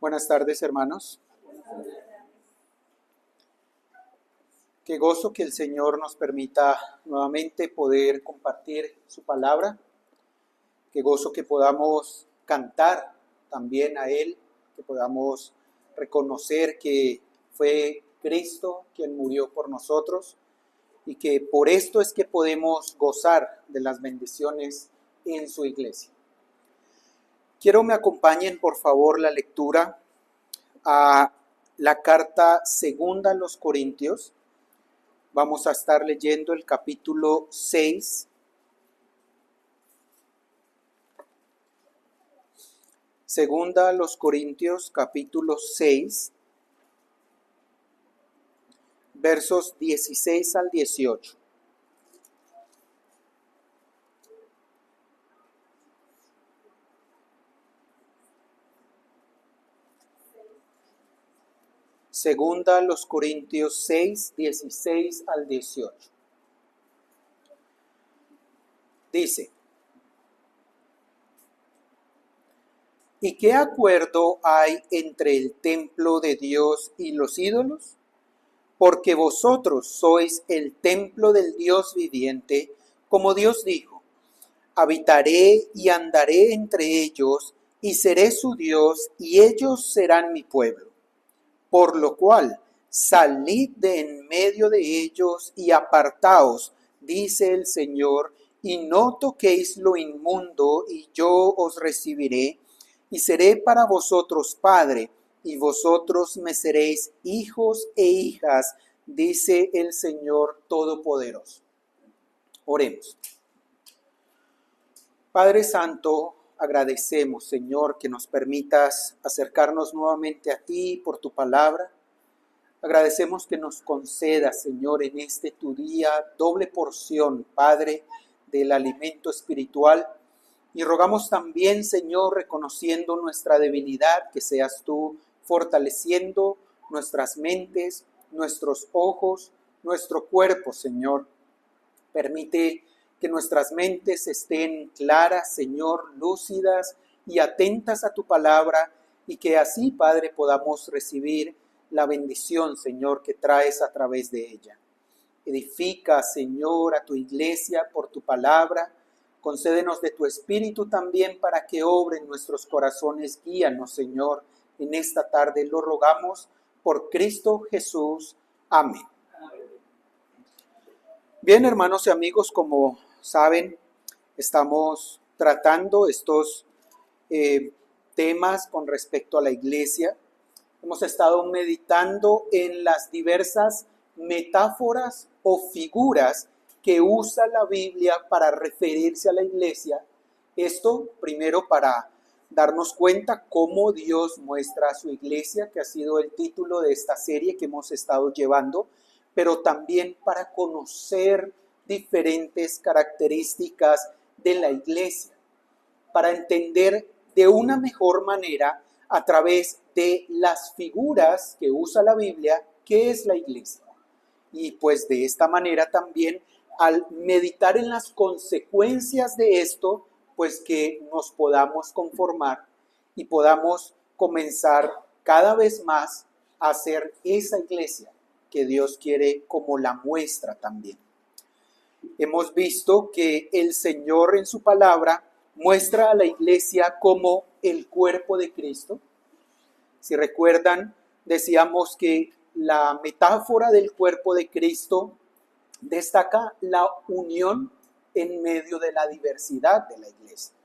Buenas tardes, hermanos. Qué gozo que el Señor nos permita nuevamente poder compartir su palabra. Qué gozo que podamos cantar también a Él, que podamos reconocer que fue Cristo quien murió por nosotros y que por esto es que podemos gozar de las bendiciones en su iglesia. Quiero me acompañen por favor la lectura a la carta segunda a los Corintios. Vamos a estar leyendo el capítulo 6. Segunda a los Corintios, capítulo 6, versos 16 al 18. Segunda a los Corintios 6, 16 al 18. Dice: ¿Y qué acuerdo hay entre el templo de Dios y los ídolos? Porque vosotros sois el templo del Dios viviente, como Dios dijo: habitaré y andaré entre ellos, y seré su Dios, y ellos serán mi pueblo. Por lo cual, salid de en medio de ellos y apartaos, dice el Señor, y no toquéis lo inmundo, y yo os recibiré, y seré para vosotros padre, y vosotros me seréis hijos e hijas, dice el Señor Todopoderoso. Oremos. Padre Santo, agradecemos, Señor, que nos permitas acercarnos nuevamente a ti por tu palabra. Agradecemos que nos concedas, Señor, en este tu día doble porción, Padre, del alimento espiritual. Y rogamos también, Señor, reconociendo nuestra debilidad, que seas tú fortaleciendo nuestras mentes, nuestros ojos, nuestro cuerpo, Señor. Permite que nuestras mentes estén claras, Señor, lúcidas y atentas a tu palabra, y que así, Padre, podamos recibir la bendición, Señor, que traes a través de ella. Edifica, Señor, a tu iglesia por tu palabra. Concédenos de tu espíritu también para que obre en nuestros corazones. Guíanos, Señor, en esta tarde. Lo rogamos por Cristo Jesús. Amén. Bien, hermanos y amigos, como saben, estamos tratando estos temas con respecto a la iglesia. Hemos estado meditando en las diversas metáforas o figuras que usa la Biblia para referirse a la iglesia. Esto primero para darnos cuenta cómo Dios muestra a su iglesia, que ha sido el título de esta serie que hemos estado llevando, pero también para conocer diferentes características de la iglesia, para entender de una mejor manera a través de las figuras que usa la Biblia qué es la iglesia. Y pues de esta manera también, al meditar en las consecuencias de esto, pues que nos podamos conformar y podamos comenzar cada vez más a ser esa iglesia que Dios quiere como la muestra también. Hemos visto que el Señor en su palabra muestra a la iglesia como el cuerpo de Cristo. Si recuerdan, decíamos que la metáfora del cuerpo de Cristo destaca la unión en medio de la diversidad de la iglesia.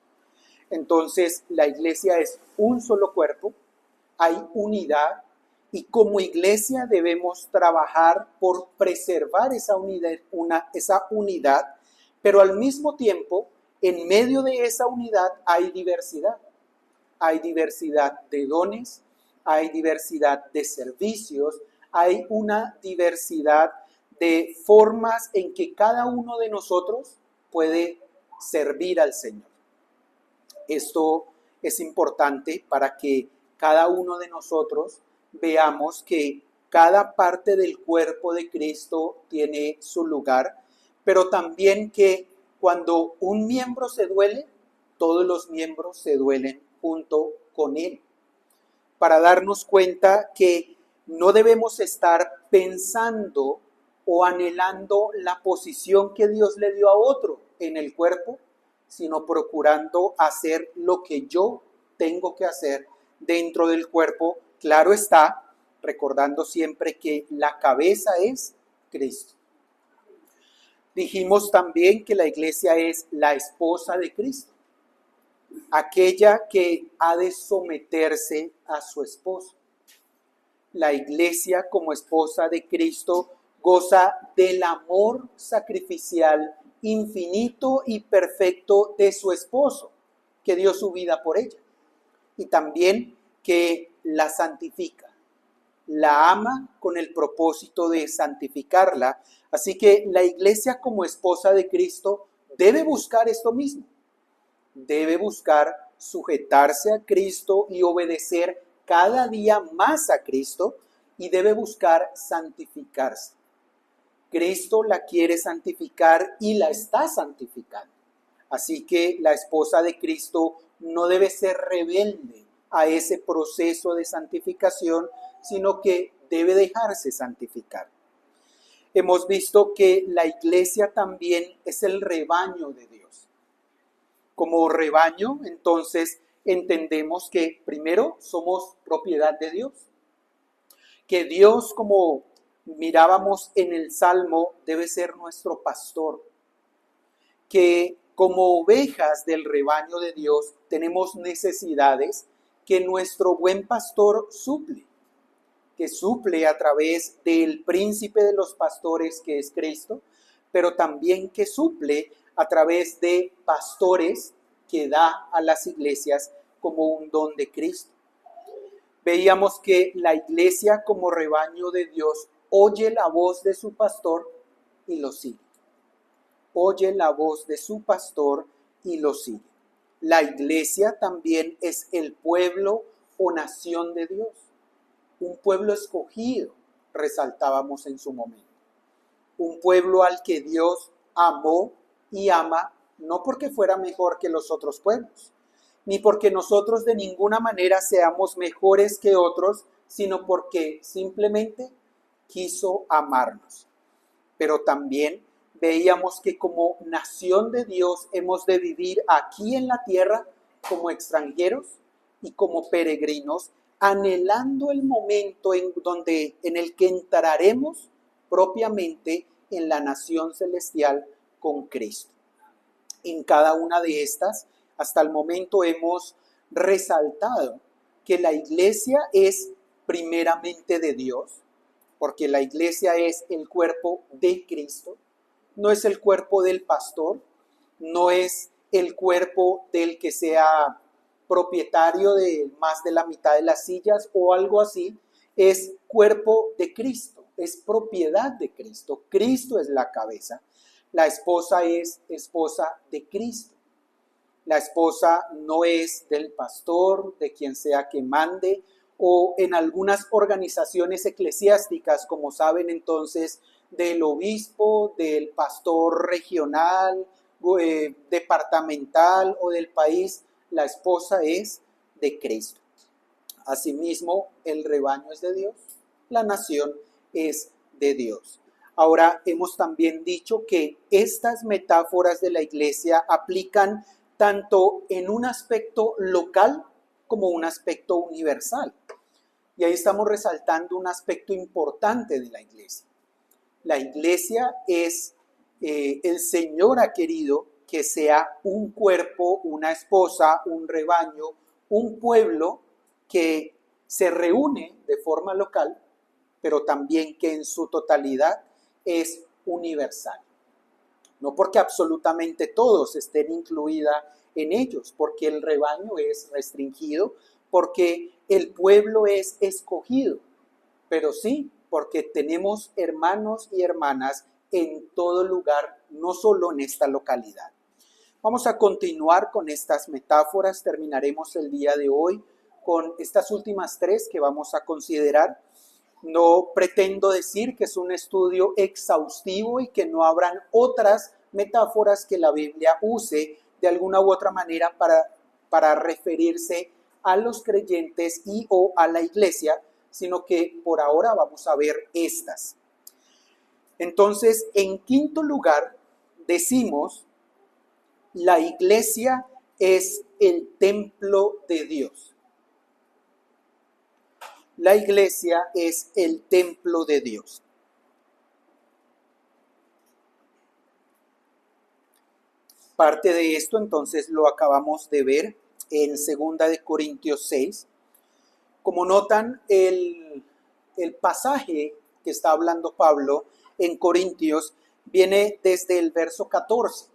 Entonces, la iglesia es un solo cuerpo, hay unidad, y como iglesia debemos trabajar por preservar esa unidad, pero al mismo tiempo, en medio de esa unidad hay diversidad. Hay diversidad de dones, hay diversidad de servicios, hay una diversidad de formas en que cada uno de nosotros puede servir al Señor. Esto es importante para que cada uno de nosotros veamos que cada parte del cuerpo de Cristo tiene su lugar, pero también que cuando un miembro se duele, todos los miembros se duelen junto con él. para darnos cuenta que no debemos estar pensando o anhelando la posición que Dios le dio a otro en el cuerpo, sino procurando hacer lo que yo tengo que hacer dentro del cuerpo. Claro está, recordando siempre que la cabeza es Cristo. Dijimos también que la iglesia es la esposa de Cristo, aquella que ha de someterse a su esposo. La iglesia como esposa de Cristo goza del amor sacrificial infinito y perfecto de su esposo, que dio su vida por ella, y también que la santifica, la ama con el propósito de santificarla. Así que la iglesia como esposa de Cristo debe buscar esto mismo, debe buscar sujetarse a Cristo y obedecer cada día más a Cristo, y debe buscar santificarse. Cristo la quiere santificar y la está santificando. Así que la esposa de Cristo no debe ser rebelde a ese proceso de santificación, sino que debe dejarse santificar. Hemos visto que la iglesia también es el rebaño de Dios. Como rebaño, entonces, entendemos que primero somos propiedad de Dios, que Dios, como mirábamos en el Salmo, debe ser nuestro pastor, que como ovejas del rebaño de Dios tenemos necesidades que nuestro buen pastor suple, que suple a través del príncipe de los pastores, que es Cristo, pero también que suple a través de pastores que da a las iglesias como un don de Cristo. Veíamos que la iglesia como rebaño de Dios oye la voz de su pastor y lo sigue. Oye la voz de su pastor y lo sigue. La iglesia también es el pueblo o nación de Dios. Un pueblo escogido, resaltábamos en su momento. Un pueblo al que Dios amó y ama, no porque fuera mejor que los otros pueblos, ni porque nosotros de ninguna manera seamos mejores que otros, sino porque simplemente quiso amarnos. Pero también veíamos que como nación de Dios hemos de vivir aquí en la tierra como extranjeros y como peregrinos, anhelando el momento en el que entraremos propiamente en la nación celestial con Cristo. En cada una de estas, hasta el momento hemos resaltado que la iglesia es primeramente de Dios, porque la iglesia es el cuerpo de Cristo, no es el cuerpo del pastor, no es el cuerpo del que sea propietario de más de la mitad de las sillas o algo así, es cuerpo de Cristo, es propiedad de Cristo. Cristo es la cabeza. La esposa es esposa de Cristo. La esposa no es del pastor, de quien sea que mande, o en algunas organizaciones eclesiásticas, como saben entonces, del obispo, del pastor regional, departamental o del país. La esposa es de Cristo. Asimismo, el rebaño es de Dios, la nación es de Dios. Ahora, hemos también dicho que estas metáforas de la iglesia aplican tanto en un aspecto local como un aspecto universal. Y ahí estamos resaltando un aspecto importante de la iglesia. La iglesia es, el Señor ha querido que sea un cuerpo, una esposa, un rebaño, un pueblo que se reúne de forma local, pero también que en su totalidad es universal. No porque absolutamente todos estén incluidos en ellos, porque el rebaño es restringido, porque el pueblo es escogido, pero sí porque tenemos hermanos y hermanas en todo lugar, no solo en esta localidad. Vamos a continuar con estas metáforas, terminaremos el día de hoy con estas últimas tres que vamos a considerar. No pretendo decir que es un estudio exhaustivo y que no habrán otras metáforas que la Biblia use de alguna u otra manera para referirse a los creyentes y o a la iglesia, sino que por ahora vamos a ver estas. Entonces, en quinto lugar, decimos, la iglesia es el templo de Dios. La iglesia es el templo de Dios. Parte de esto entonces lo acabamos de ver en 2 de Corintios 6. Como notan, el pasaje que está hablando Pablo en Corintios viene desde el verso 14,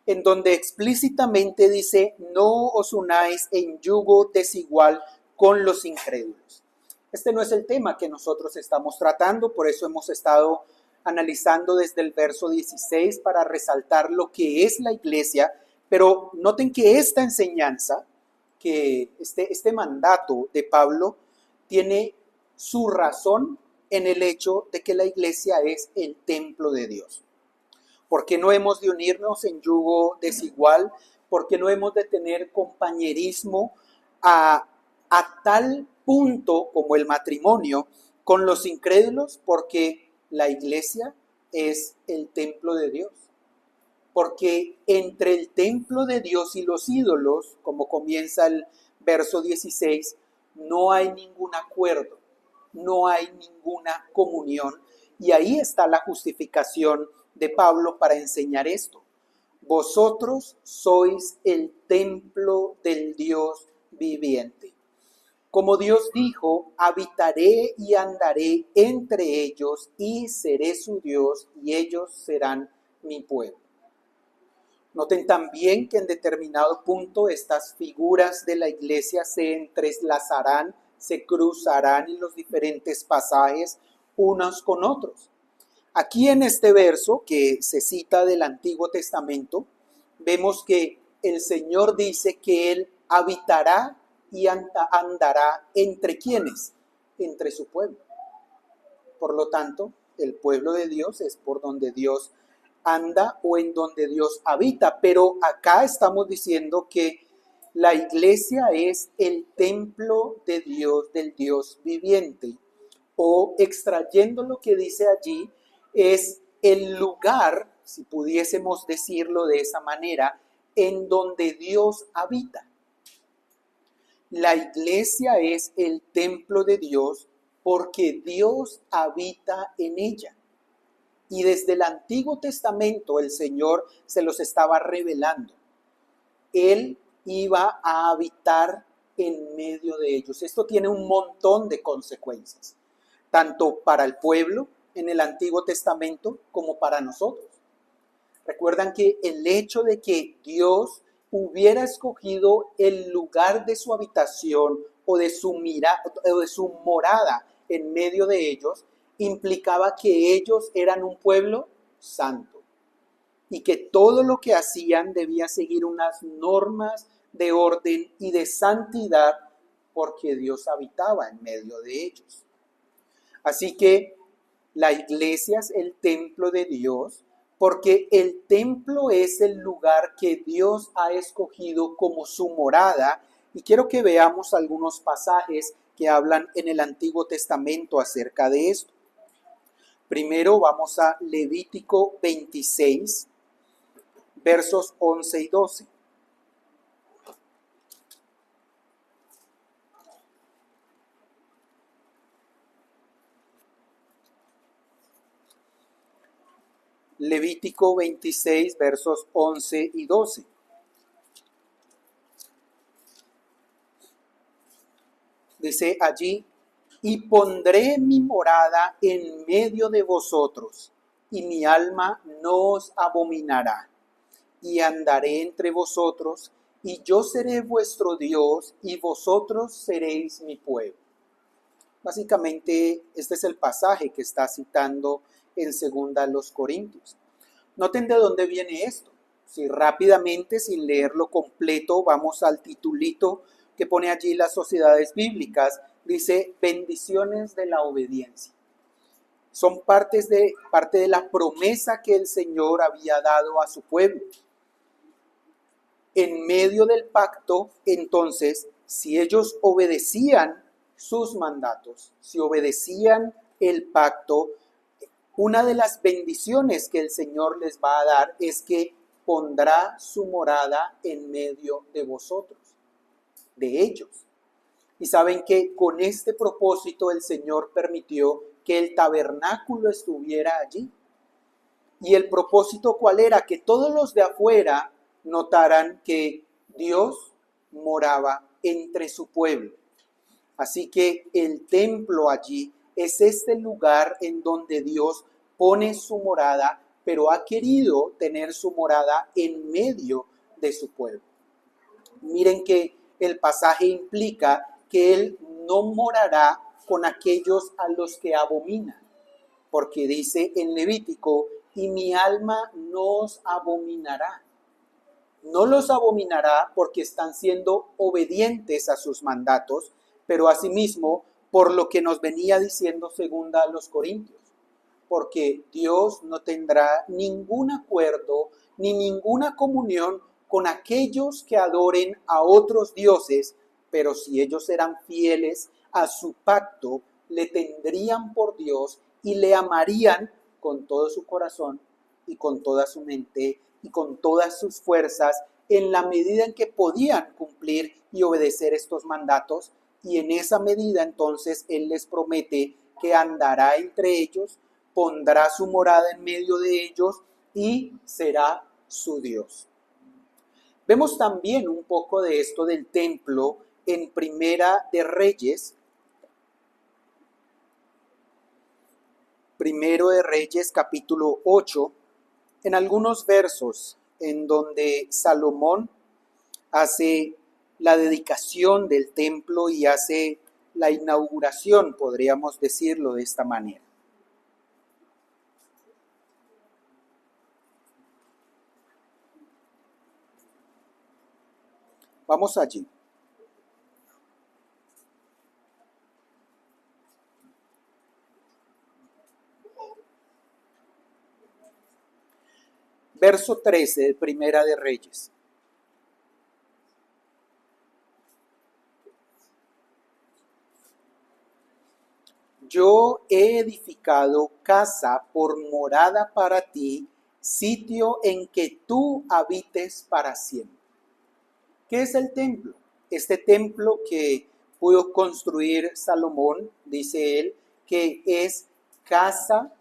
en donde explícitamente dice, no os unáis en yugo desigual con los incrédulos. Este no es el tema que nosotros estamos tratando, por eso hemos estado analizando desde el verso 16 para resaltar lo que es la iglesia, pero noten que esta enseñanza, que este mandato de Pablo tiene su razón en el hecho de que la iglesia es el templo de Dios. Porque no hemos de unirnos en yugo desigual, porque no hemos de tener compañerismo a tal punto como el matrimonio con los incrédulos, porque la iglesia es el templo de Dios. Porque entre el templo de Dios y los ídolos, como comienza el verso 16, no hay ningún acuerdo, no hay ninguna comunión. Y ahí está la justificación de Pablo para enseñar esto. Vosotros sois el templo del Dios viviente. Como Dios dijo, habitaré y andaré entre ellos y seré su Dios y ellos serán mi pueblo. Noten también que en determinado punto estas figuras de la iglesia se entrelazarán, se cruzarán en los diferentes pasajes unos con otros. Aquí en este verso que se cita del Antiguo Testamento, vemos que el Señor dice que Él habitará y andará entre quienes, entre su pueblo. Por lo tanto, el pueblo de Dios es por donde Dios anda o en donde Dios habita. Pero acá estamos diciendo que la iglesia es el templo de Dios, del Dios viviente. O extrayendo lo que dice allí, es el lugar, si pudiésemos decirlo de esa manera, en donde Dios habita. La iglesia es el templo de Dios porque Dios habita en ella. Y desde el Antiguo Testamento el Señor se los estaba revelando. Él iba a habitar en medio de ellos. Esto tiene un montón de consecuencias, tanto para el pueblo en el Antiguo Testamento como para nosotros. Recuerdan que el hecho de que Dios hubiera escogido el lugar de su habitación o de su morada en medio de ellos, implicaba que ellos eran un pueblo santo y que todo lo que hacían debía seguir unas normas de orden y de santidad porque Dios habitaba en medio de ellos. Así que la iglesia es el templo de Dios porque el templo es el lugar que Dios ha escogido como su morada. Y quiero que veamos algunos pasajes que hablan en el Antiguo Testamento acerca de esto. Primero vamos a Levítico 26, versos 11 y 12. Levítico 26, versos 11 y 12. Dice allí, y pondré mi morada en medio de vosotros, y mi alma no os abominará, y andaré entre vosotros, y yo seré vuestro Dios, y vosotros seréis mi pueblo. Básicamente, este es el pasaje que está citando en 2 Corintios. Noten de dónde viene esto. Si rápidamente, sin leerlo completo, vamos al titulito que pone allí las sociedades bíblicas, dice bendiciones de la obediencia. Son parte de la promesa que el Señor había dado a su pueblo. En medio del pacto, entonces, Si ellos obedecían sus mandatos, si obedecían el pacto, una de las bendiciones que el Señor les va a dar es que pondrá su morada en medio de vosotros, de ellos. Y saben que con este propósito el Señor permitió que el tabernáculo estuviera allí. Y el propósito, ¿cuál era? Que todos los de afuera notaran que Dios moraba entre su pueblo. Así que el templo allí es este lugar en donde Dios pone su morada, pero ha querido tener su morada en medio de su pueblo. Miren que el pasaje implica que Él no morará con aquellos a los que abominan, porque dice en Levítico, y mi alma no os abominará. No los abominará porque están siendo obedientes a sus mandatos, pero asimismo por lo que nos venía diciendo segunda a los Corintios, porque Dios no tendrá ningún acuerdo ni ninguna comunión con aquellos que adoren a otros dioses, pero si ellos eran fieles a su pacto, le tendrían por Dios y le amarían con todo su corazón y con toda su mente y con todas sus fuerzas en la medida en que podían cumplir y obedecer estos mandatos, y en esa medida entonces Él les promete que andará entre ellos, pondrá su morada en medio de ellos y será su Dios. Vemos también un poco de esto del templo en Primera de Reyes. Primero de Reyes, capítulo 8, en algunos versos en donde Salomón hace la dedicación del templo y hace la inauguración, podríamos decirlo de esta manera. Vamos allí. Verso 13 de Primera de Reyes. Yo he edificado casa por morada para ti, sitio en que tú habites para siempre. ¿Qué es el templo? Este templo que pudo construir Salomón, dice él, que es casa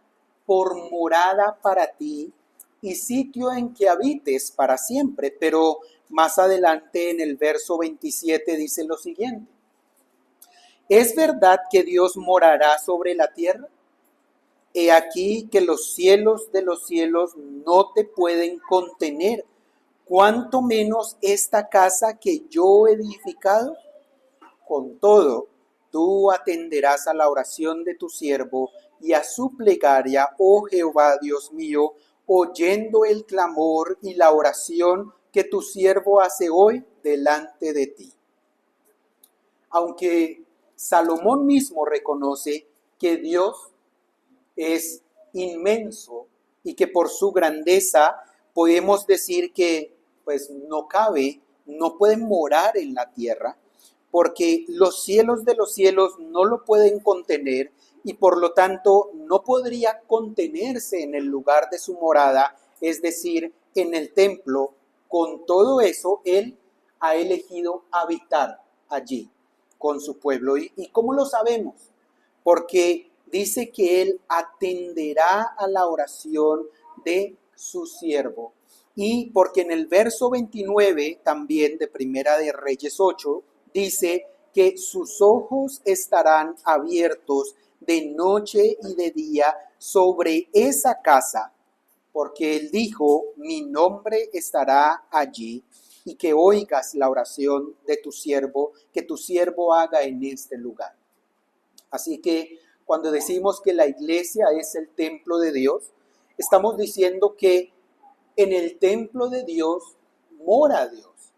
por morada para ti y sitio en que habites para siempre. Pero más adelante en el verso 27 dice lo siguiente. ¿Es verdad que Dios morará sobre la tierra? He aquí que los cielos de los cielos no te pueden contener, cuánto menos esta casa que yo he edificado. Con todo, tú atenderás a la oración de tu siervo y a su plegaria, oh Jehová Dios mío, oyendo el clamor y la oración que tu siervo hace hoy delante de ti. Aunque Salomón mismo reconoce que Dios es inmenso y que por su grandeza podemos decir que pues no cabe, no puede morar en la tierra, porque los cielos de los cielos no lo pueden contener y por lo tanto no podría contenerse en el lugar de su morada, es decir, en el templo. Con todo eso, Él ha elegido habitar allí con su pueblo. ¿Y cómo lo sabemos? Porque dice que Él atenderá a la oración de su siervo. Y porque en el verso 29 también de Primera de Reyes 8 dice que sus ojos estarán abiertos de noche y de día sobre esa casa, porque Él dijo, mi nombre estará allí, y que oigas la oración de tu siervo, que tu siervo haga en este lugar. Así que cuando decimos que la iglesia es el templo de Dios, estamos diciendo que en el templo de Dios mora Dios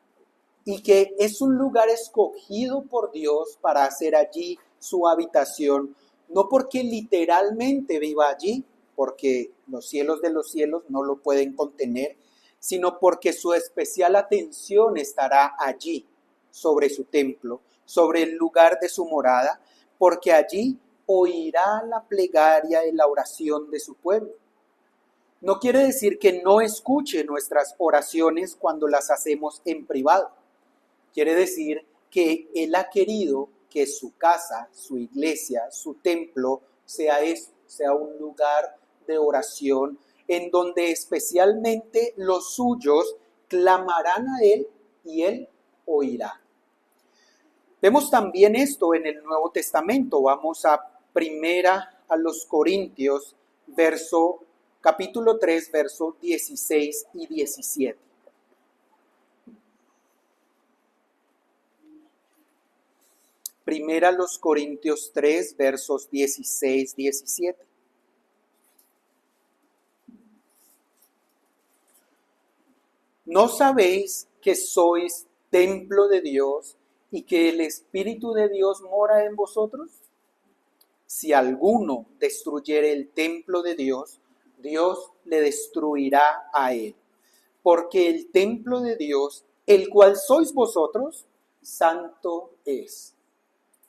y que es un lugar escogido por Dios para hacer allí su habitación, no porque literalmente viva allí, porque los cielos de los cielos no lo pueden contener, sino porque su especial atención estará allí. sobre su templo, sobre el lugar de su morada, porque allí oirá la plegaria y la oración de su pueblo. No quiere decir que no escuche nuestras oraciones cuando las hacemos en privado. Quiere decir que Él ha querido que su casa, su iglesia, su templo sea eso, sea un lugar de oración en donde especialmente los suyos clamarán a Él y Él oirá. Vemos también esto en el Nuevo Testamento. Vamos a los Corintios, capítulo 3, versos 16 y 17. Primera los Corintios 3, versos 16, 17. ¿No sabéis que sois templo de Dios y que el Espíritu de Dios mora en vosotros? Si alguno destruyere el templo de Dios, Dios le destruirá a él. Porque el templo de Dios, el cual sois vosotros, santo es.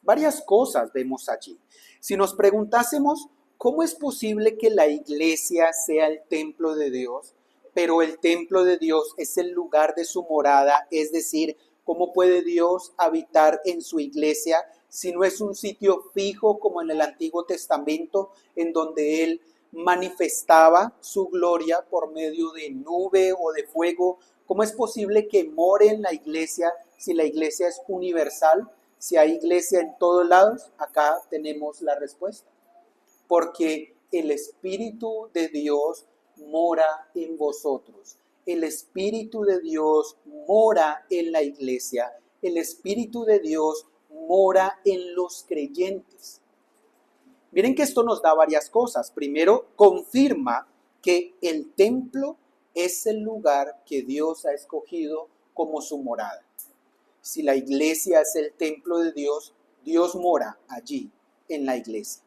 Varias cosas vemos allí. Si nos preguntásemos, ¿cómo es posible que la iglesia sea el templo de Dios, pero el templo de Dios es el lugar de su morada? Es decir, ¿cómo puede Dios habitar en su iglesia si no es un sitio fijo como en el Antiguo Testamento, en donde Él manifestaba su gloria por medio de nube o de fuego? ¿Cómo es posible que more en la iglesia si la iglesia es universal? Si hay iglesia en todos lados, acá tenemos la respuesta. Porque el Espíritu de Dios mora en vosotros. El Espíritu de Dios mora en la iglesia. El Espíritu de Dios mora en los creyentes. Miren que esto nos da varias cosas. Primero, confirma que el templo es el lugar que Dios ha escogido como su morada. Si la iglesia es el templo de Dios, Dios mora allí, en la iglesia.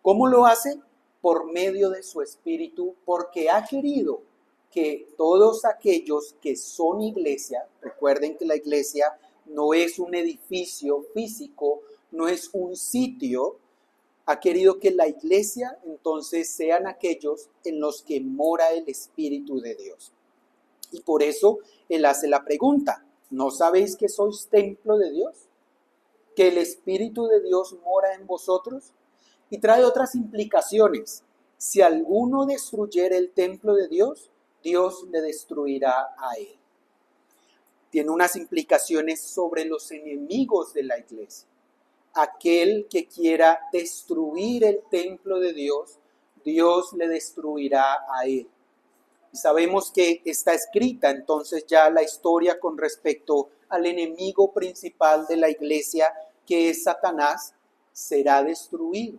¿Cómo lo hace? Por medio de su Espíritu, porque ha querido que todos aquellos que son iglesia, recuerden que la iglesia no es un edificio físico, no es un sitio, ha querido que la iglesia entonces sean aquellos en los que mora el Espíritu de Dios. Y por eso Él hace la pregunta, ¿no sabéis que sois templo de Dios? ¿Que el Espíritu de Dios mora en vosotros? Y trae otras implicaciones. Si alguno destruyere el templo de Dios, Dios le destruirá a él. Tiene unas implicaciones sobre los enemigos de la iglesia. Aquel que quiera destruir el templo de Dios, Dios le destruirá a él. Y sabemos que está escrita entonces ya la historia con respecto al enemigo principal de la iglesia, que es Satanás, será destruido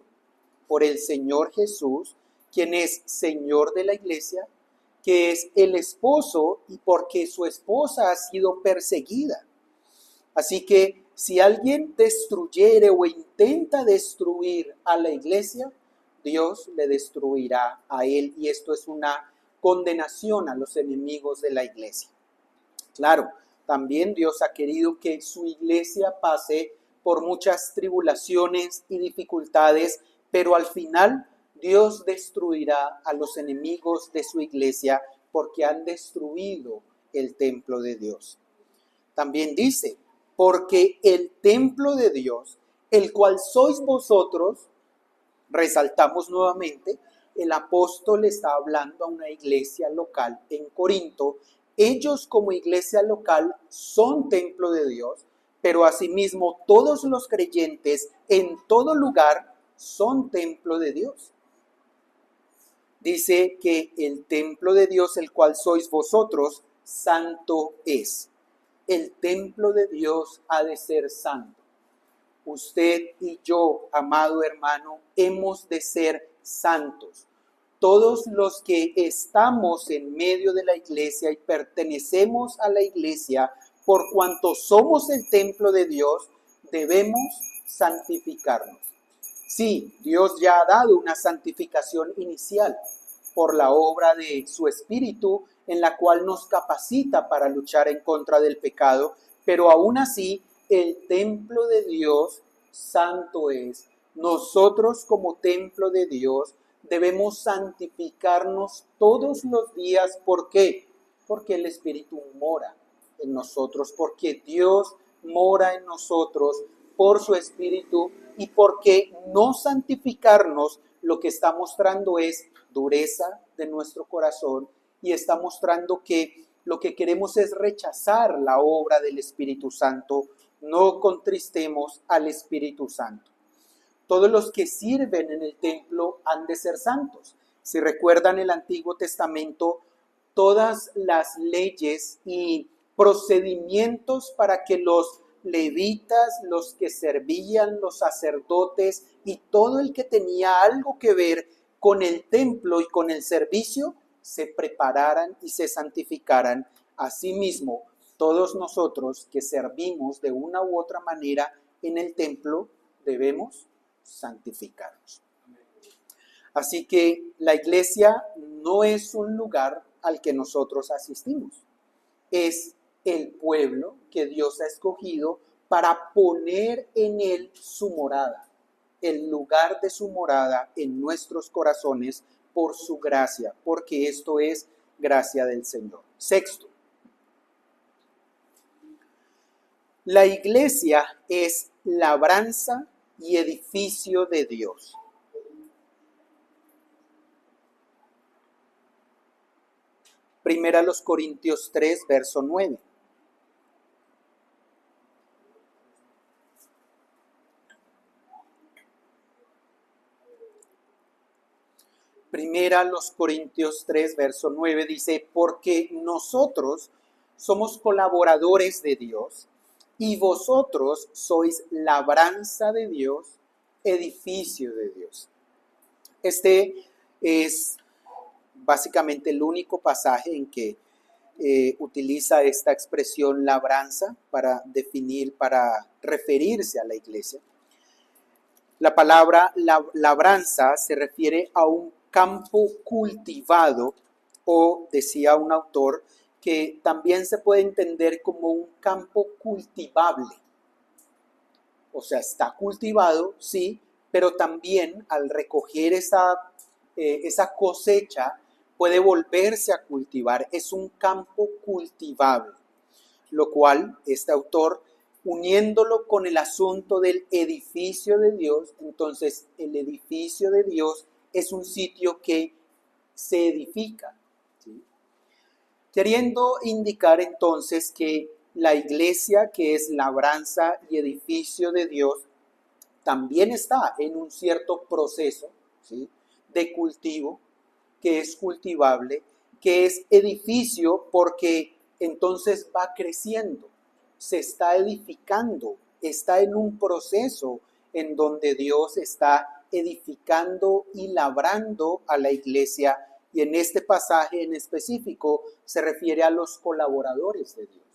por el Señor Jesús, quien es Señor de la iglesia, que es el esposo y porque su esposa ha sido perseguida. Así que si alguien destruyere o intenta destruir a la iglesia, Dios le destruirá a él, y esto es una condenación a los enemigos de la iglesia. Claro, también Dios ha querido que su iglesia pase por muchas tribulaciones y dificultades, pero al final Dios destruirá a los enemigos de su iglesia porque han destruido el templo de Dios. También dice, porque el templo de Dios, el cual sois vosotros, resaltamos nuevamente, el apóstol está hablando a una iglesia local en Corinto. Ellos como iglesia local son templo de Dios, pero asimismo todos los creyentes en todo lugar son templo de Dios. Dice que el templo de Dios, el cual sois vosotros, santo es. El templo de Dios ha de ser santo. Usted y yo, amado hermano, hemos de ser santos. Todos los que estamos en medio de la iglesia y pertenecemos a la iglesia, por cuanto somos el templo de Dios, debemos santificarnos. Sí, Dios ya ha dado una santificación inicial por la obra de su Espíritu, en la cual nos capacita para luchar en contra del pecado, pero aún así el templo de Dios santo es. Nosotros como templo de Dios debemos santificarnos todos los días. ¿Por qué? Porque el Espíritu mora en nosotros, porque Dios mora en nosotros por su Espíritu, y porque no santificarnos lo que está mostrando es dureza de nuestro corazón, y está mostrando que lo que queremos es rechazar la obra del Espíritu Santo. No contristemos al Espíritu Santo. Todos los que sirven en el templo han de ser santos. Si recuerdan el Antiguo Testamento, todas las leyes y procedimientos para que los levitas, los que servían, los sacerdotes y todo el que tenía algo que ver con el templo y con el servicio, se prepararan y se santificaran. Asimismo, todos nosotros que servimos de una u otra manera en el templo debemos santificarnos. Así que la iglesia no es un lugar al que nosotros asistimos, es el pueblo que Dios ha escogido para poner en él su morada, el lugar de su morada en nuestros corazones por su gracia, porque esto es gracia del Señor. Sexto, la iglesia es labranza y edificio de Dios. Primera los Corintios 3, verso 9. Primera los Corintios 3, verso 9 dice, porque nosotros somos colaboradores de Dios y vosotros sois labranza de Dios, edificio de Dios. Este es básicamente el único pasaje en que utiliza esta expresión labranza para definir, para referirse a la iglesia. La palabra labranza se refiere a un campo cultivado, o decía un autor que también se puede entender como un campo cultivable. O sea, está cultivado, sí, pero también al recoger esa cosecha puede volverse a cultivar. Es un campo cultivable, lo cual este autor, uniéndolo con el asunto del edificio de Dios, entonces el edificio de Dios es un sitio que se edifica, ¿sí? Queriendo indicar entonces que la iglesia, que es labranza y edificio de Dios, también está en un cierto proceso, ¿sí?, de cultivo, que es cultivable, que es edificio porque entonces va creciendo, se está edificando, está en un proceso en donde Dios está edificando y labrando a la iglesia, y en este pasaje en específico se refiere a los colaboradores de Dios,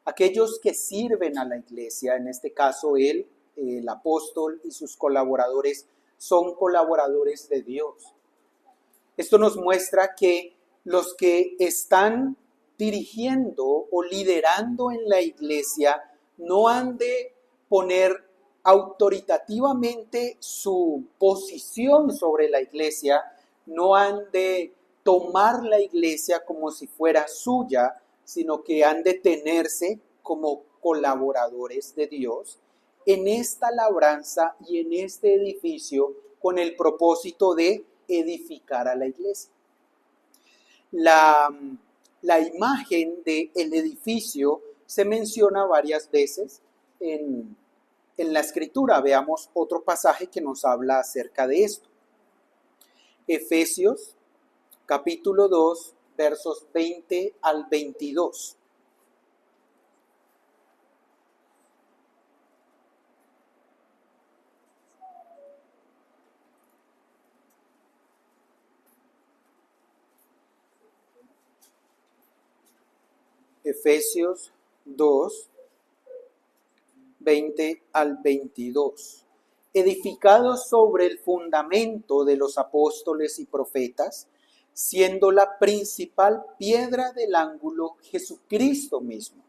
aquellos que sirven a la iglesia. En este caso él, el apóstol, y sus colaboradores son colaboradores de Dios. Esto nos muestra que los que están dirigiendo o liderando en la iglesia no han de poner autoritativamente su posición sobre la iglesia, no han de tomar la iglesia como si fuera suya, sino que han de tenerse como colaboradores de Dios en esta labranza y en este edificio, con el propósito de edificar a la iglesia. La imagen del edificio se menciona varias veces en la Escritura. Veamos otro pasaje que nos habla acerca de esto. Efesios capítulo 2, versos 20 al 22. Efesios 2, 20 al 22. Edificados sobre el fundamento de los apóstoles y profetas, siendo la principal piedra del ángulo Jesucristo mismo,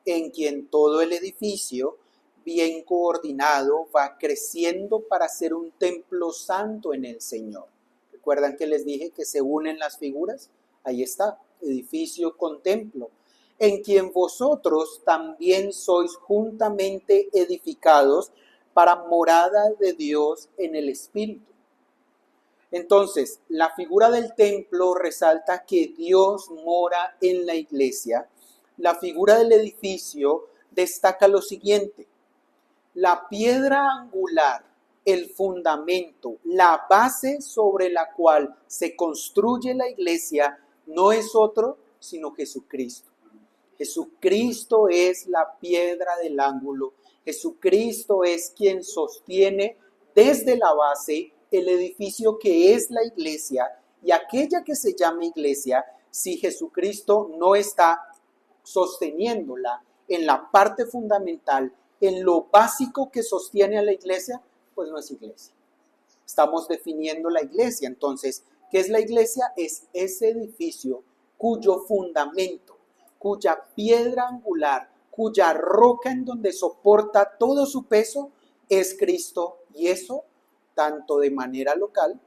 en quien todo el edificio, bien coordinado, va creciendo para ser un templo santo en el Señor. ¿Recuerdan que les dije que se unen las figuras? Ahí está, edificio con templo, en quien vosotros también sois juntamente edificados para morada de Dios en el Espíritu. Entonces, la figura del templo resalta que Dios mora en la iglesia. La figura del edificio destaca lo siguiente: la piedra angular, el fundamento, la base sobre la cual se construye la iglesia no es otro sino Jesucristo. Jesucristo es la piedra del ángulo. Jesucristo es quien sostiene desde la base el edificio que es la iglesia, y aquella que se llama iglesia, si Jesucristo no está sosteniéndola en la parte fundamental, en lo básico que sostiene a la iglesia, pues no es iglesia. Estamos definiendo la iglesia. Entonces, ¿qué es la iglesia? Es ese edificio cuyo fundamento, cuya piedra angular, cuya roca en donde soporta todo su peso es Cristo, y eso tanto de manera local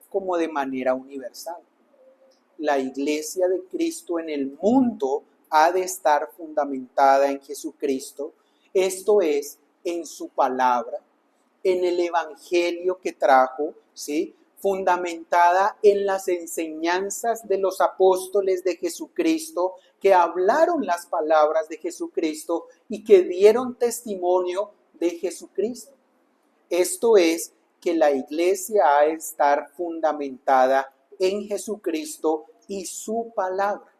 como de manera universal. La iglesia de Cristo en el mundo ha de estar fundamentada en Jesucristo, esto es, en su palabra, en el evangelio que trajo, ¿sí? Fundamentada en las enseñanzas de los apóstoles de Jesucristo, que hablaron las palabras de Jesucristo y que dieron testimonio de Jesucristo. Esto es, que la iglesia ha de estar fundamentada en Jesucristo y su palabra.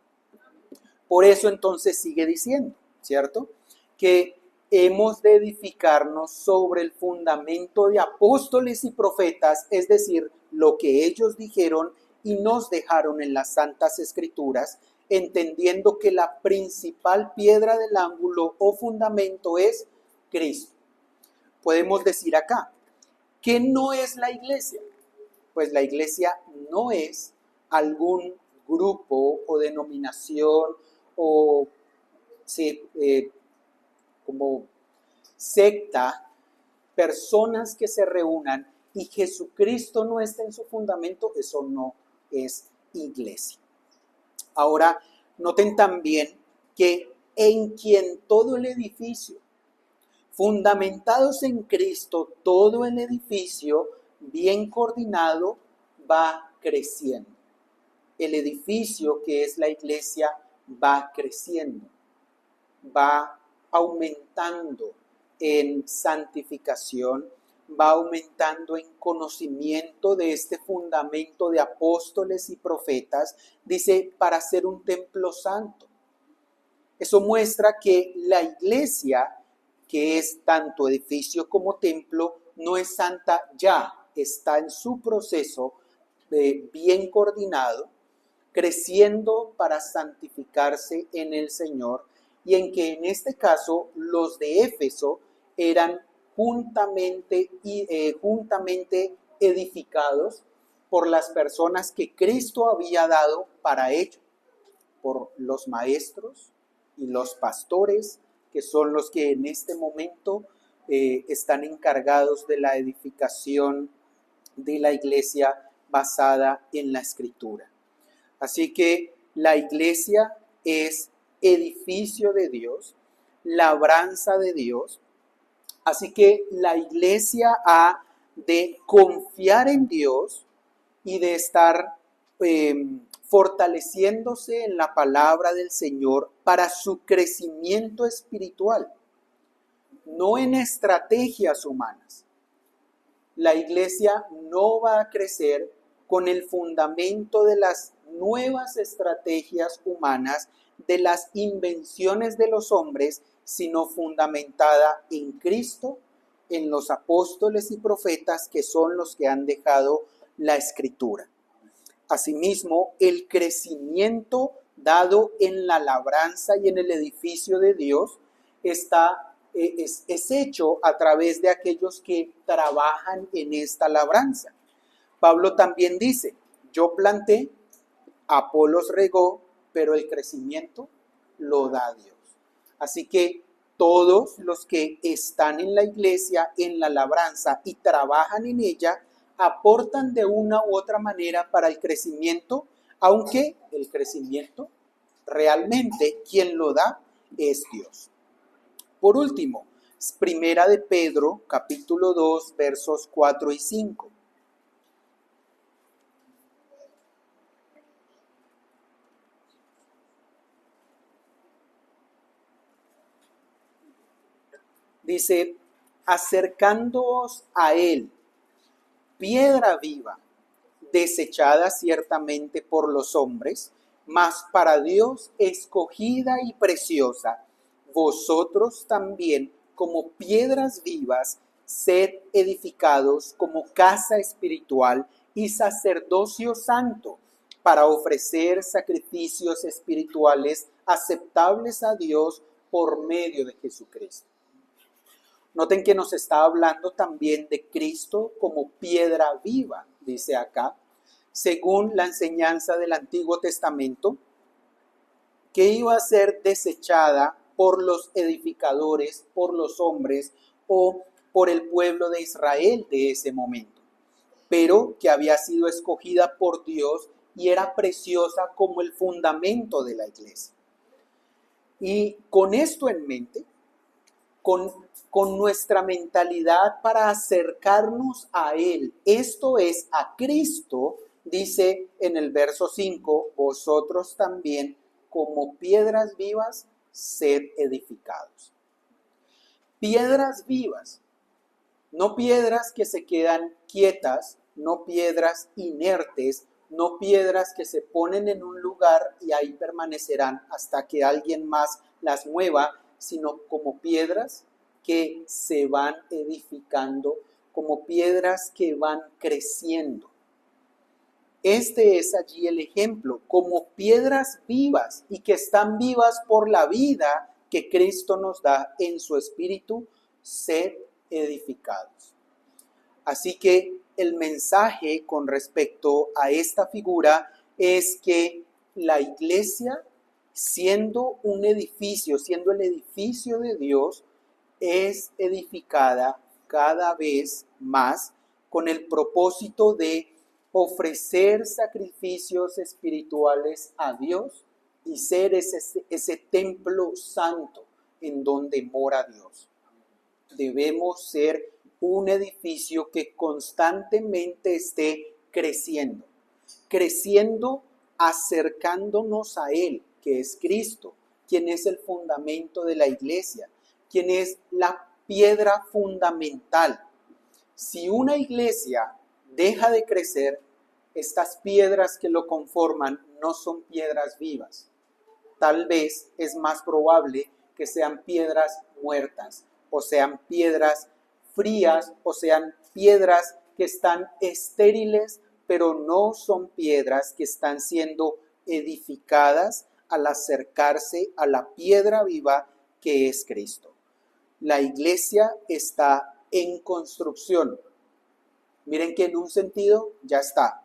Por eso entonces sigue diciendo, ¿cierto?, que hemos de edificarnos sobre el fundamento de apóstoles y profetas, es decir, lo que ellos dijeron y nos dejaron en las Santas Escrituras, entendiendo que la principal piedra del ángulo o fundamento es Cristo. Podemos decir acá, ¿qué no es la iglesia? Pues la iglesia no es algún grupo o denominación o como secta, personas que se reúnan y Jesucristo no está en su fundamento. Eso no es iglesia. Ahora, noten también que en quien todo el edificio, fundamentados en Cristo, todo el edificio bien coordinado va creciendo. El edificio que es la iglesia va creciendo, va aumentando en santificación, va aumentando en conocimiento de este fundamento de apóstoles y profetas, dice, para ser un templo santo. Eso muestra que la iglesia, que es tanto edificio como templo, no es santa ya, está en su proceso bien coordinado, creciendo para santificarse en el Señor, y en que en este caso los de Éfeso eran juntamente edificados por las personas que Cristo había dado para ello, por los maestros y los pastores, que son los que en este momento están encargados de la edificación de la iglesia basada en la Escritura. Así que la iglesia es edificio de Dios, labranza de Dios. Así que la iglesia ha de confiar en Dios y de estar fortaleciéndose en la palabra del Señor para su crecimiento espiritual, no en estrategias humanas. La iglesia no va a crecer con el fundamento de las nuevas estrategias humanas, de las invenciones de los hombres, sino fundamentada en Cristo, en los apóstoles y profetas, que son los que han dejado la Escritura. Asimismo, el crecimiento dado en la labranza y en el edificio de Dios es hecho a través de aquellos que trabajan en esta labranza. Pablo también dice, yo planté, Apolos regó, pero el crecimiento lo da Dios. Así que todos los que están en la iglesia, en la labranza y trabajan en ella, aportan de una u otra manera para el crecimiento, aunque el crecimiento realmente quien lo da es Dios. Por último, Primera de Pedro, capítulo 2, versos 4 y 5. Dice, acercándoos a Él, piedra viva, desechada ciertamente por los hombres, mas para Dios escogida y preciosa, vosotros también, como piedras vivas, sed edificados como casa espiritual y sacerdocio santo, para ofrecer sacrificios espirituales aceptables a Dios por medio de Jesucristo. Noten que nos está hablando también de Cristo como piedra viva, dice acá, según la enseñanza del Antiguo Testamento, que iba a ser desechada por los edificadores, por los hombres o por el pueblo de Israel de ese momento, pero que había sido escogida por Dios y era preciosa como el fundamento de la iglesia. Y con esto en mente, con nuestra mentalidad para acercarnos a Él, esto es, a Cristo, dice en el verso 5, vosotros también, como piedras vivas, sed edificados. Piedras vivas, no piedras que se quedan quietas, no piedras inertes, no piedras que se ponen en un lugar y ahí permanecerán hasta que alguien más las mueva, sino como piedras que se van edificando, como piedras que van creciendo. Este es allí el ejemplo, como piedras vivas y que están vivas por la vida que Cristo nos da en su espíritu, ser edificados. Así que el mensaje con respecto a esta figura es que la iglesia, siendo un edificio, siendo el edificio de Dios, es edificada cada vez más con el propósito de ofrecer sacrificios espirituales a Dios y ser ese templo santo en donde mora Dios. Debemos ser un edificio que constantemente esté creciendo, acercándonos a Él, que es Cristo, quien es el fundamento de la iglesia, quien es la piedra fundamental. Si una iglesia deja de crecer, estas piedras que lo conforman no son piedras vivas. Tal vez es más probable que sean piedras muertas, o sean piedras frías, o sean piedras que están estériles, pero no son piedras que están siendo edificadas al acercarse a la piedra viva que es Cristo. La iglesia está en construcción. Miren que en un sentido ya está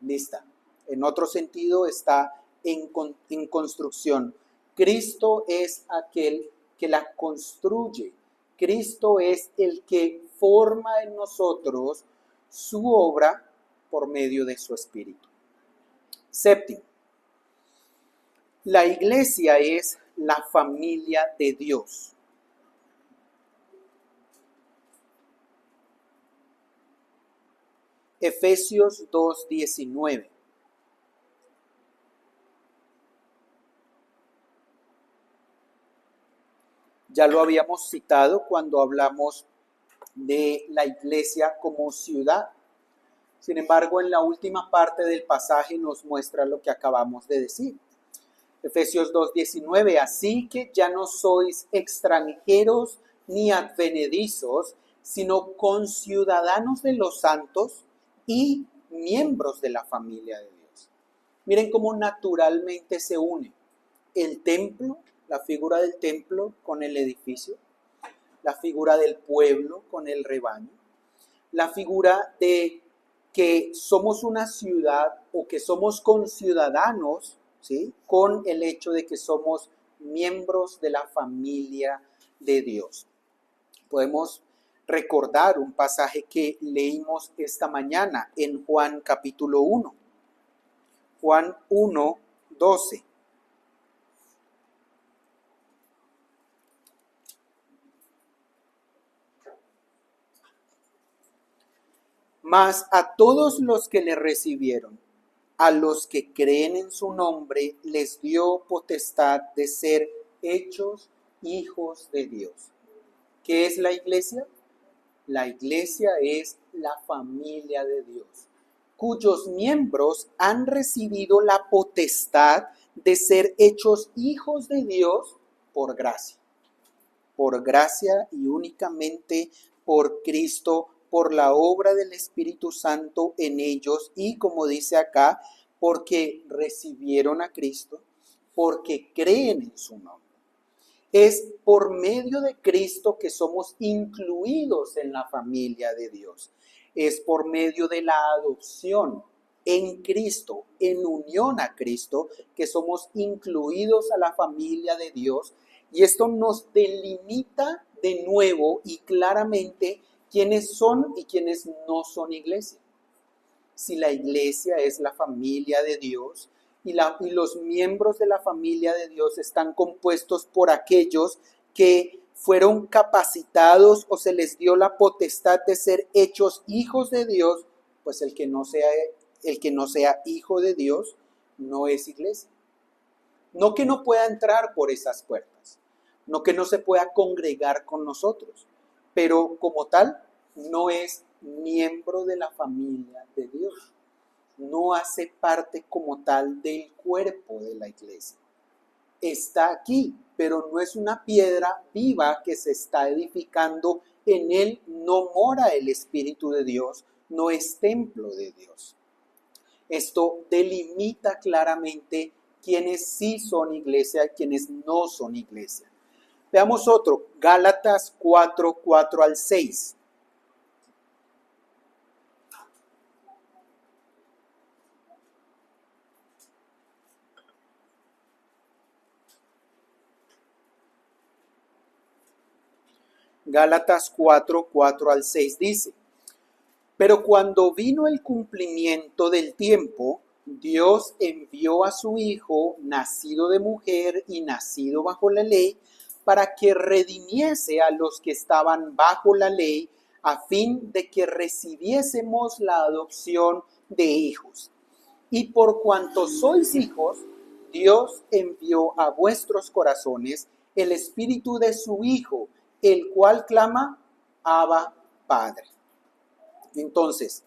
lista, en otro sentido está en construcción. Cristo es aquel que la construye. Cristo es el que forma en nosotros su obra por medio de su Espíritu. Séptimo, la iglesia es la familia de Dios. Efesios 2:19. Ya lo habíamos citado cuando hablamos de la iglesia como ciudad. Sin embargo, en la última parte del pasaje nos muestra lo que acabamos de decir. Efesios 2:19, así que ya no sois extranjeros ni advenedizos, sino conciudadanos de los santos y miembros de la familia de Dios. Miren cómo naturalmente se une el templo, la figura del templo con el edificio, la figura del pueblo con el rebaño, la figura de que somos una ciudad o que somos conciudadanos, ¿sí?, con el hecho de que somos miembros de la familia de Dios. Podemos recordar un pasaje que leímos esta mañana en Juan capítulo 1. Juan 1, 12. Mas a todos los que le recibieron, a los que creen en su nombre, les dio potestad de ser hechos hijos de Dios. ¿Qué es la iglesia? La iglesia es la familia de Dios, cuyos miembros han recibido la potestad de ser hechos hijos de Dios por gracia. Por gracia y únicamente por Cristo, por la obra del Espíritu Santo en ellos y, como dice acá, porque recibieron a Cristo, porque creen en su nombre. Es por medio de Cristo que somos incluidos en la familia de Dios. Es por medio de la adopción en Cristo, en unión a Cristo, que somos incluidos a la familia de Dios. Y esto nos delimita de nuevo y claramente quiénes son y quiénes no son iglesia. Si la iglesia es la familia de Dios, y los miembros de la familia de Dios están compuestos por aquellos que fueron capacitados o se les dio la potestad de ser hechos hijos de Dios, pues el que no sea hijo de Dios no es iglesia. No que no pueda entrar por esas puertas, no que no se pueda congregar con nosotros, pero como tal no es miembro de la familia de Dios. No hace parte como tal del cuerpo de la iglesia. Está aquí, pero no es una piedra viva que se está edificando. En él no mora el Espíritu de Dios, no es templo de Dios. Esto delimita claramente quiénes sí son iglesia y quiénes no son iglesia. Veamos otro, Gálatas 4, 4 al 6. Gálatas 4, 4 al 6 dice: pero cuando vino el cumplimiento del tiempo, Dios envió a su Hijo, nacido de mujer y nacido bajo la ley, para que redimiese a los que estaban bajo la ley, a fin de que recibiésemos la adopción de hijos. Y por cuanto sois hijos, Dios envió a vuestros corazones el espíritu de su Hijo, el cual clama: Abba, Padre. Entonces,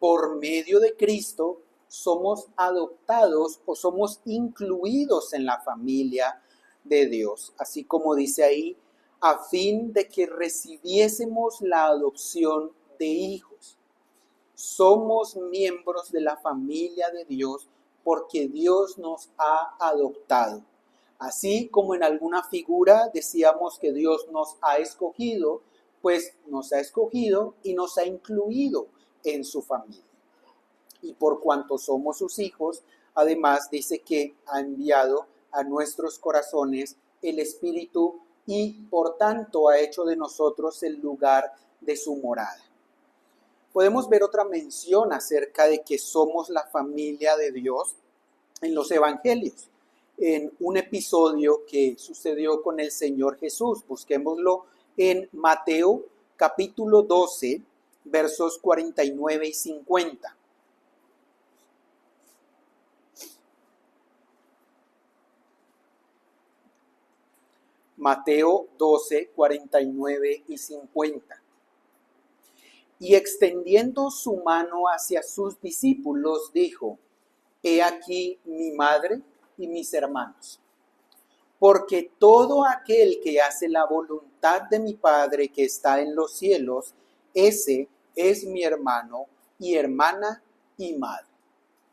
por medio de Cristo somos adoptados o somos incluidos en la familia de Dios, así como dice ahí, a fin de que recibiésemos la adopción de hijos. Somos miembros de la familia de Dios porque Dios nos ha adoptado. Así como en alguna figura decíamos que Dios nos ha escogido, pues nos ha escogido y nos ha incluido en su familia. Y por cuanto somos sus hijos, además dice que ha enviado a nuestros corazones el Espíritu y por tanto ha hecho de nosotros el lugar de su morada. Podemos ver otra mención acerca de que somos la familia de Dios en los evangelios, en un episodio que sucedió con el Señor Jesús. Busquémoslo en Mateo capítulo 12, versos 49 y 50. Mateo 12, 49 y 50. Y extendiendo su mano hacia sus discípulos, dijo: He aquí mi madre y mis hermanos. Porque todo aquel que hace la voluntad de mi Padre que está en los cielos, ese es mi hermano y hermana y madre.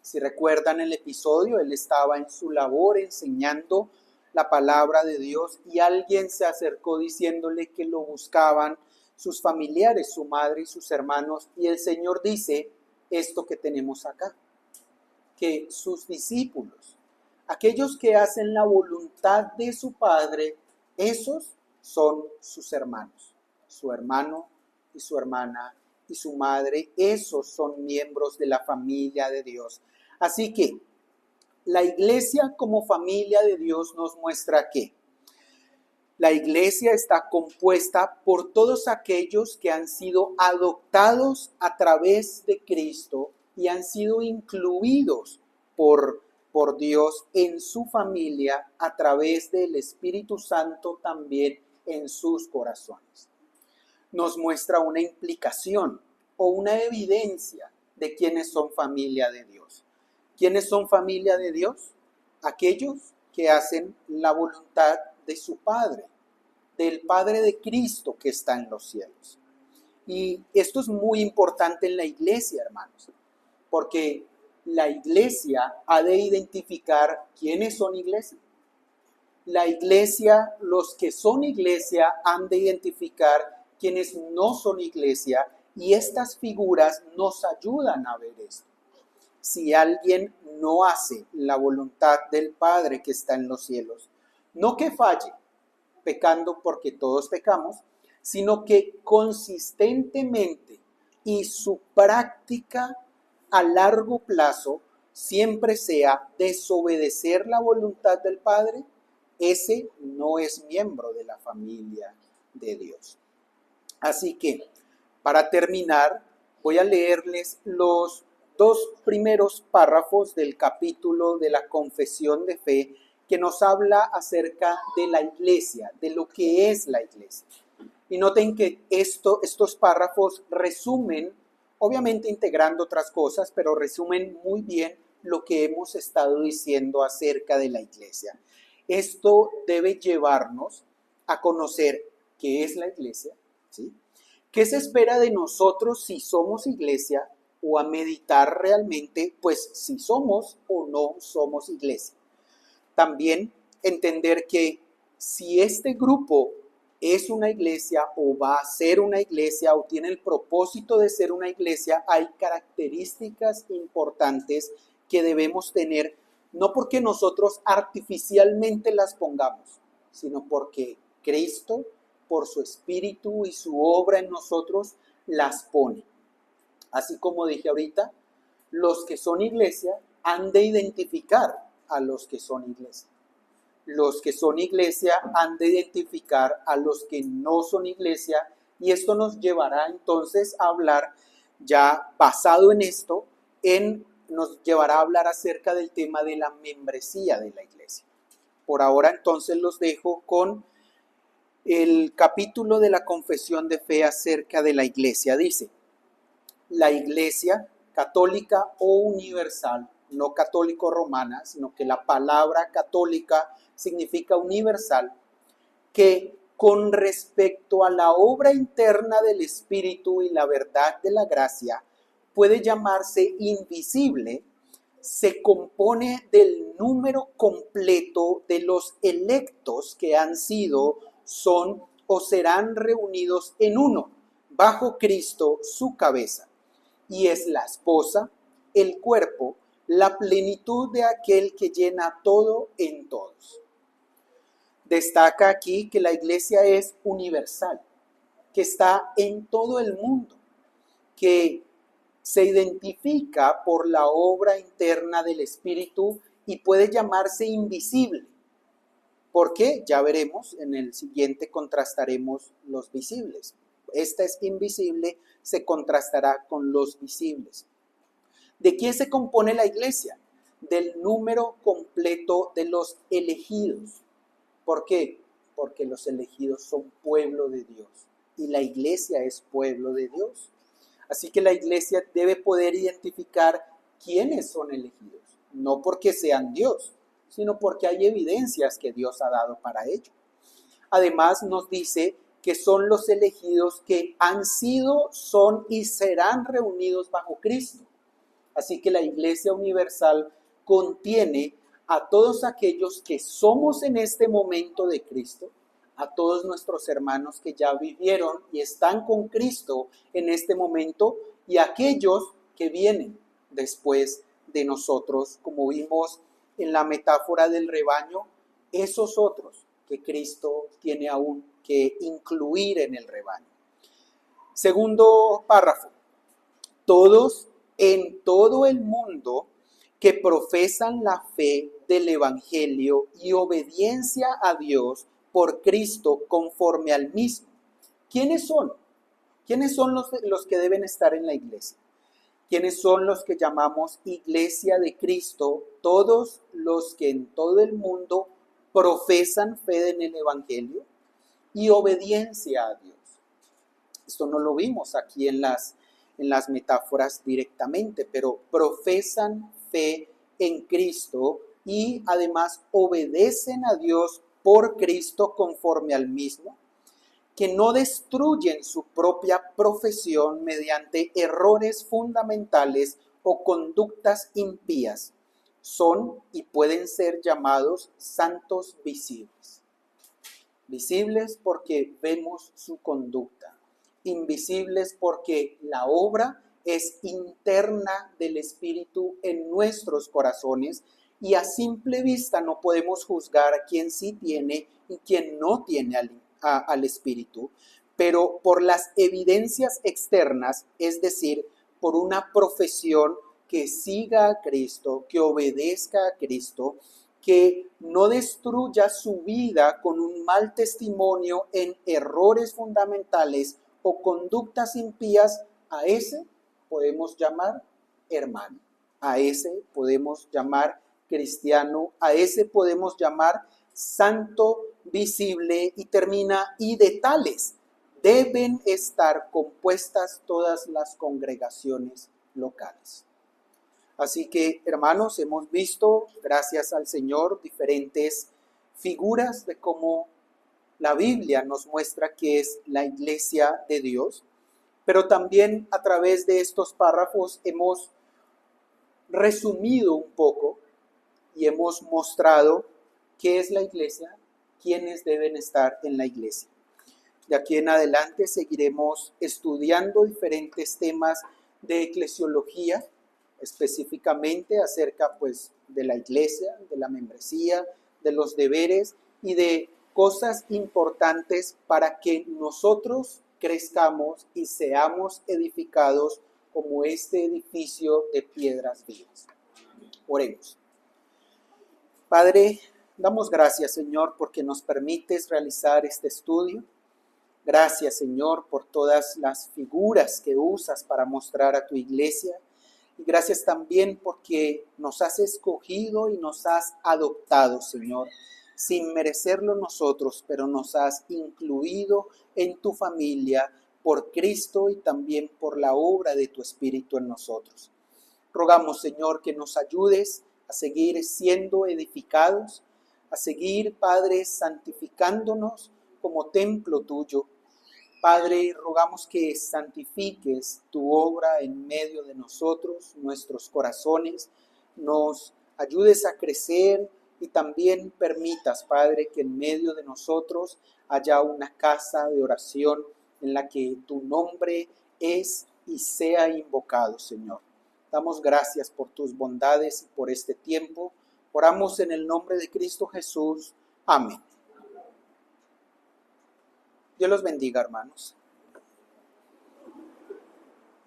Si recuerdan el episodio, él estaba en su labor enseñando la palabra de Dios y alguien se acercó diciéndole que lo buscaban sus familiares, su madre y sus hermanos, y el Señor dice esto que tenemos acá, que sus discípulos, Aquellos que hacen la voluntad de su Padre, esos son sus hermanos. Su hermano y su hermana y su madre, esos son miembros de la familia de Dios. Así que la iglesia como familia de Dios nos muestra que la iglesia está compuesta por todos aquellos que han sido adoptados a través de Cristo y han sido incluidos por Dios en su familia a través del Espíritu Santo también en sus corazones. Nos muestra una implicación o una evidencia de quienes son familia de Dios. ¿Quiénes son familia de Dios? Aquellos que hacen la voluntad de su Padre, del Padre de Cristo que está en los cielos. Y esto es muy importante en la iglesia, hermanos, porque la iglesia ha de identificar quiénes son iglesia. La iglesia, los que son iglesia, han de identificar quienes no son iglesia, y estas figuras nos ayudan a ver esto. Si alguien no hace la voluntad del Padre que está en los cielos, no que falle, pecando porque todos pecamos, sino que consistentemente y su práctica a largo plazo siempre sea desobedecer la voluntad del Padre, ese no es miembro de la familia de Dios. Así que, para terminar, voy a leerles los 2 primeros párrafos del capítulo de la Confesión de Fe que nos habla acerca de la iglesia, de lo que es la iglesia. Y noten que estos párrafos resumen, obviamente integrando otras cosas, pero resumen muy bien lo que hemos estado diciendo acerca de la iglesia. Esto debe llevarnos a conocer qué es la iglesia, ¿sí? ¿Qué se espera de nosotros si somos iglesia? O a meditar realmente, pues, si somos o no somos iglesia. También entender que si este grupo es una iglesia o va a ser una iglesia o tiene el propósito de ser una iglesia, hay características importantes que debemos tener, no porque nosotros artificialmente las pongamos, sino porque Cristo, por su Espíritu y su obra en nosotros, las pone. Así como dije ahorita, los que son iglesia han de identificar a los que son iglesia. Los que son iglesia han de identificar a los que no son iglesia, y esto nos llevará entonces a hablar, ya basado en esto, nos llevará a hablar acerca del tema de la membresía de la iglesia. Por ahora entonces los dejo con el capítulo de la Confesión de Fe acerca de la iglesia. Dice: la iglesia católica o universal, no católico-romana, sino que la palabra católica significa universal, que con respecto a la obra interna del Espíritu y la verdad de la gracia, puede llamarse invisible, se compone del número completo de los electos que han sido, son o serán reunidos en uno, bajo Cristo, su cabeza, y es la esposa, el cuerpo, la plenitud de aquel que llena todo en todos. Destaca aquí que la iglesia es universal, que está en todo el mundo, que se identifica por la obra interna del Espíritu y puede llamarse invisible. ¿Por qué? Ya veremos, en el siguiente contrastaremos los visibles. Esta es invisible, se contrastará con los visibles. ¿De quién se compone la iglesia? Del número completo de los elegidos. ¿Por qué? Porque los elegidos son pueblo de Dios y la iglesia es pueblo de Dios. Así que la iglesia debe poder identificar quiénes son elegidos, no porque sean Dios, sino porque hay evidencias que Dios ha dado para ello. Además nos dice que son los elegidos que han sido, son y serán reunidos bajo Cristo. Así que la iglesia universal contiene a todos aquellos que somos en este momento de Cristo, a todos nuestros hermanos que ya vivieron y están con Cristo en este momento, y a aquellos que vienen después de nosotros, como vimos en la metáfora del rebaño, esos otros que Cristo tiene aún que incluir en el rebaño. Segundo párrafo, todos en todo el mundo que profesan la fe del Evangelio y obediencia a Dios por Cristo conforme al mismo. ¿Quiénes son? ¿Quiénes son los que deben estar en la iglesia? ¿Quiénes son los que llamamos Iglesia de Cristo? Todos los que en todo el mundo profesan fe en el Evangelio y obediencia a Dios. Esto no lo vimos aquí en las metáforas directamente, pero profesan fe en Cristo y además obedecen a Dios por Cristo conforme al mismo, que no destruyen su propia profesión mediante errores fundamentales o conductas impías. Son y pueden ser llamados santos visibles. Visibles porque vemos su conducta. Invisibles porque la obra es interna del Espíritu en nuestros corazones y a simple vista no podemos juzgar a quien sí tiene y quien no tiene al Espíritu, pero por las evidencias externas, es decir, por una profesión que siga a Cristo, que obedezca a Cristo, que no destruya su vida con un mal testimonio en errores fundamentales o conductas impías, a ese podemos llamar hermano, a ese podemos llamar cristiano, a ese podemos llamar santo visible, y termina, y de tales deben estar compuestas todas las congregaciones locales. Así que, hermanos, hemos visto, gracias al Señor, diferentes figuras de cómo la Biblia nos muestra que es la iglesia de Dios, pero también a través de estos párrafos hemos resumido un poco y hemos mostrado qué es la iglesia, quiénes deben estar en la iglesia. De aquí en adelante seguiremos estudiando diferentes temas de eclesiología, específicamente acerca pues de la iglesia, de la membresía, de los deberes y de cosas importantes para que nosotros crezcamos y seamos edificados como este edificio de piedras vivas. Oremos. Padre, damos gracias, Señor, porque nos permites realizar este estudio. Gracias, Señor, por todas las figuras que usas para mostrar a tu iglesia. Y gracias también porque nos has escogido y nos has adoptado, Señor, sin merecerlo nosotros, pero nos has incluido en tu familia por Cristo y también por la obra de tu Espíritu en nosotros. Rogamos, Señor, que nos ayudes a seguir siendo edificados, a seguir, Padre, santificándonos como templo tuyo. Padre, rogamos que santifiques tu obra en medio de nosotros, nuestros corazones, nos ayudes a crecer y también permitas, Padre, que en medio de nosotros haya una casa de oración en la que tu nombre es y sea invocado, Señor. Damos gracias por tus bondades y por este tiempo. Oramos en el nombre de Cristo Jesús. Amén. Dios los bendiga, hermanos.